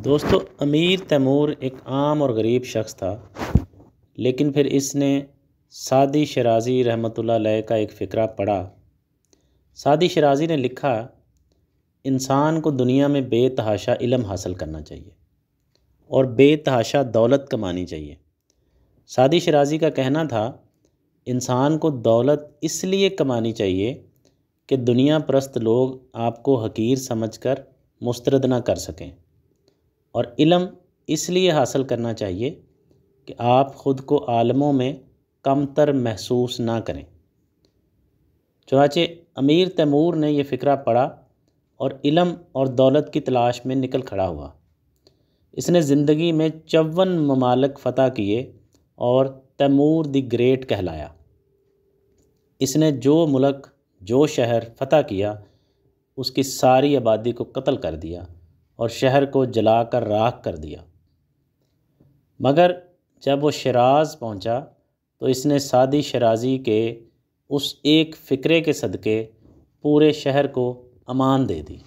दोस्तों, अमीर तैमूर एक आम और गरीब शख्स था। लेकिन फिर इसने सादी शराज़ी रहमतुल्लाह अलैह का एक फ़िक्रा पढ़ा। सादी शराज़ी ने लिखा, इंसान को दुनिया में बेतहाशा इल्म हासिल करना चाहिए और बेतहाशा दौलत कमानी चाहिए। सादी शराज़ी का कहना था, इंसान को दौलत इसलिए कमानी चाहिए कि दुनिया परस्त लोग आपको हकीर समझकर मुस्तरद ना कर सकें, और इल्म इसलिए हासिल करना चाहिए कि आप ख़ुद को आलमों में कमतर महसूस ना करें। चुनांचे अमीर तैमूर ने यह फ़िक्रा पढ़ा और इल्म और दौलत की तलाश में निकल खड़ा हुआ। इसने ज़िंदगी में 54 ममालिक फ़तह किए और तैमूर द ग्रेट कहलाया। इसने जो मुल्क जो शहर फ़तह किया उसकी सारी आबादी को कत्ल कर दिया और शहर को जलाकर राख कर दिया। मगर जब वो शिराज़ पहुंचा तो इसने सादी शराज़ी के उस एक फ़िक्रे के सदक़े पूरे शहर को अमान दे दी।